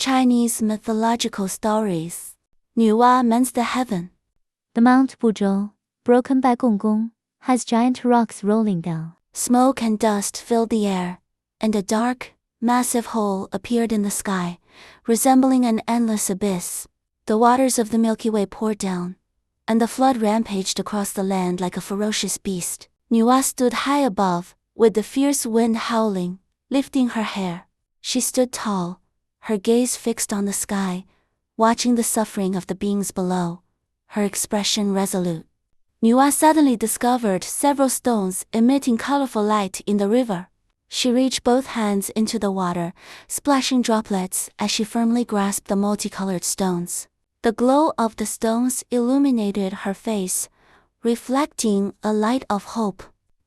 Chinese mythological stories. 女娲 mends the heaven. The Mount Buzhou, broken by Gongong, has giant rocks rolling down. Smoke and dust filled the air, and a dark, massive hole appeared in the sky, resembling an endless abyss. The waters of the Milky Way poured down, and the flood rampaged across the land like a ferocious beast. 女娲 stood high above, with the fierce wind howling, lifting her hair. She stood tall, her gaze fixed on the sky, watching the suffering of the beings below, her expression resolute. 女娲 suddenly discovered several stones emitting colorful light in the river. She reached both hands into the water, splashing droplets as she firmly grasped the multicolored stones. The glow of the stones illuminated her face, reflecting a light of hope.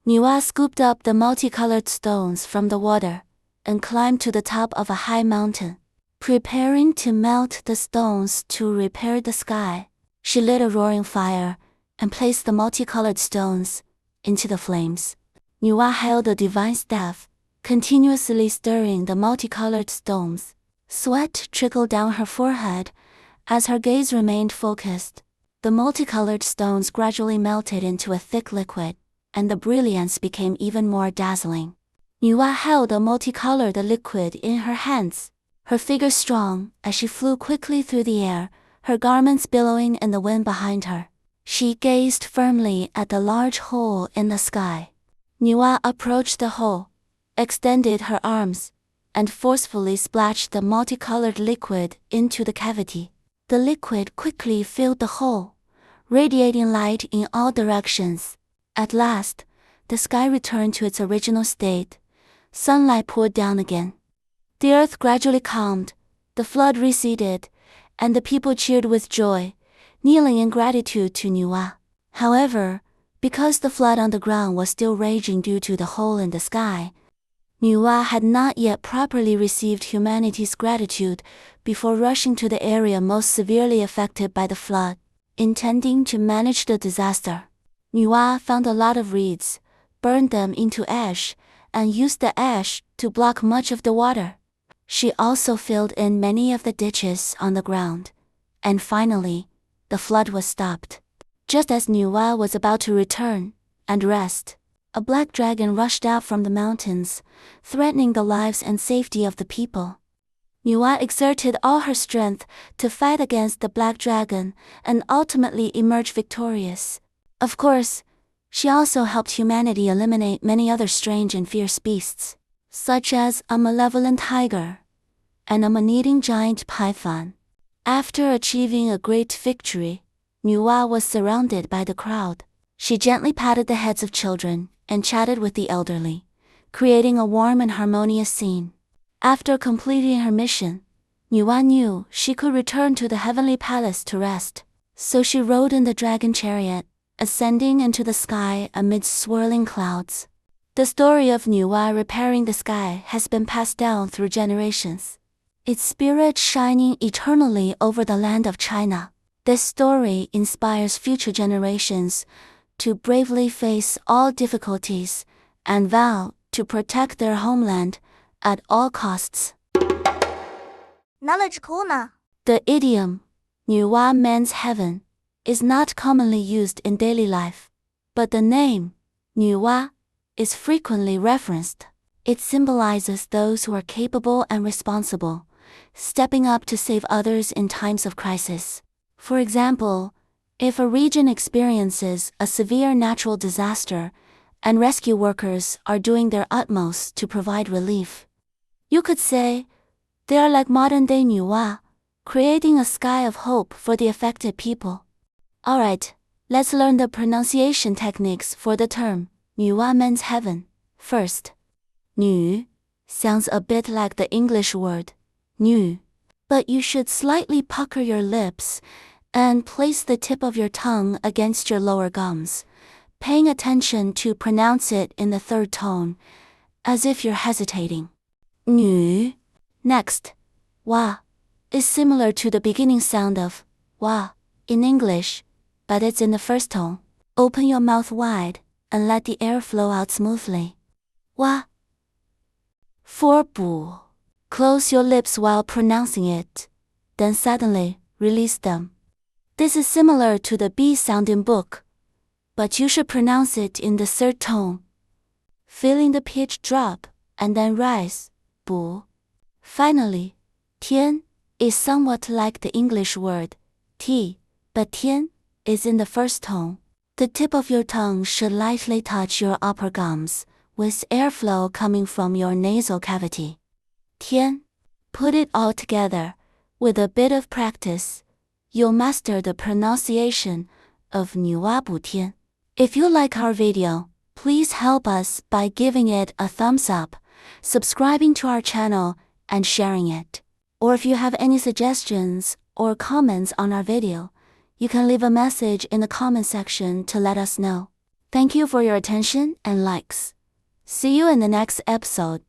女娲 scooped up the multicolored stones from the water, and climbed to the top of a high mountain. Preparing to melt the stones to repair the sky, she lit a roaring fire, and placed the multicolored stones into the flames. 女娲 held a divine staff, continuously stirring the multicolored stones. Sweat trickled down her forehead, as her gaze remained focused. The multicolored stones gradually melted into a thick liquid, and the brilliance became even more dazzling. 女娲 held a multicolored liquid in her hands, her figure strong as she flew quickly through the air, her garments billowing in the wind behind her. She gazed firmly at the large hole in the sky. 女娲 approached the hole, extended her arms, and forcefully splashed the multicolored liquid into the cavity. The liquid quickly filled the hole, radiating light in all directions. At last, the sky returned to its original state. Sunlight poured down again. The earth gradually calmed, the flood receded, and the people cheered with joy, kneeling in gratitude to 女娲. However, because the flood on the ground was still raging due to the hole in the sky, 女娲 had not yet properly received humanity's gratitude before rushing to the area most severely affected by the flood, intending to manage the disaster. 女娲 found a lot of reeds, burned them into ash, and used the ash to block much of the water. She also filled in many of the ditches on the ground, and finally, the flood was stopped. Just as 女娲 was about to return and rest, a black dragon rushed out from the mountains, threatening the lives and safety of the people. 女娲 exerted all her strength to fight against the black dragon and ultimately emerge victorious. Of course, she also helped humanity eliminate many other strange and fierce beasts, such as a malevolent tiger and a man-eating giant python. After achieving a great victory, 女娲 was surrounded by the crowd. She gently patted the heads of children and chatted with the elderly, creating a warm and harmonious scene. After completing her mission, 女娲 knew she could return to the heavenly palace to rest, so she rode in the dragon chariot, ascending into the sky amidst swirling clouds. The story of 女娲 repairing the sky has been passed down through generations, its spirit shining eternally over the land of China. This story inspires future generations to bravely face all difficulties and vow to protect their homeland at all costs. Knowledge Corner. The idiom, 女娲 mends heaven, is not commonly used in daily life, but the name, 女娲, is frequently referenced. It symbolizes those who are capable and responsible, stepping up to save others in times of crisis. For example, if a region experiences a severe natural disaster, and rescue workers are doing their utmost to provide relief, you could say, they are like modern-day 女娲, creating a sky of hope for the affected people. Alright, let's learn the pronunciation techniques for the term, 女娲 mends heaven. First, 女 sounds a bit like the English word, 女, but you should slightly pucker your lips and place the tip of your tongue against your lower gums, paying attention to pronounce it in the third tone, as if you're hesitating. 女. Next, 哇 is similar to the beginning sound of 哇 in English, but it's in the first tone. Open your mouth wide and let the air flow out smoothly. 哇. 4 补 Close your lips while pronouncing it, then suddenly release them. This is similar to the B sound in book, but you should pronounce it in the third tone, feeling the pitch drop and then rise, 补. Finally, 天 is somewhat like the English word tea, but 天 is in the first tone. The tip of your tongue should lightly touch your upper gums, with airflow coming from your nasal cavity. 天. Put it all together. With a bit of practice, you'll master the pronunciation of 女娲补天. If you like our video, please help us by giving it a thumbs up, subscribing to our channel, and sharing it. Or if you have any suggestions or comments on our video, you can leave a message in the comment section to let us know. Thank you for your attention and likes. See you in the next episode.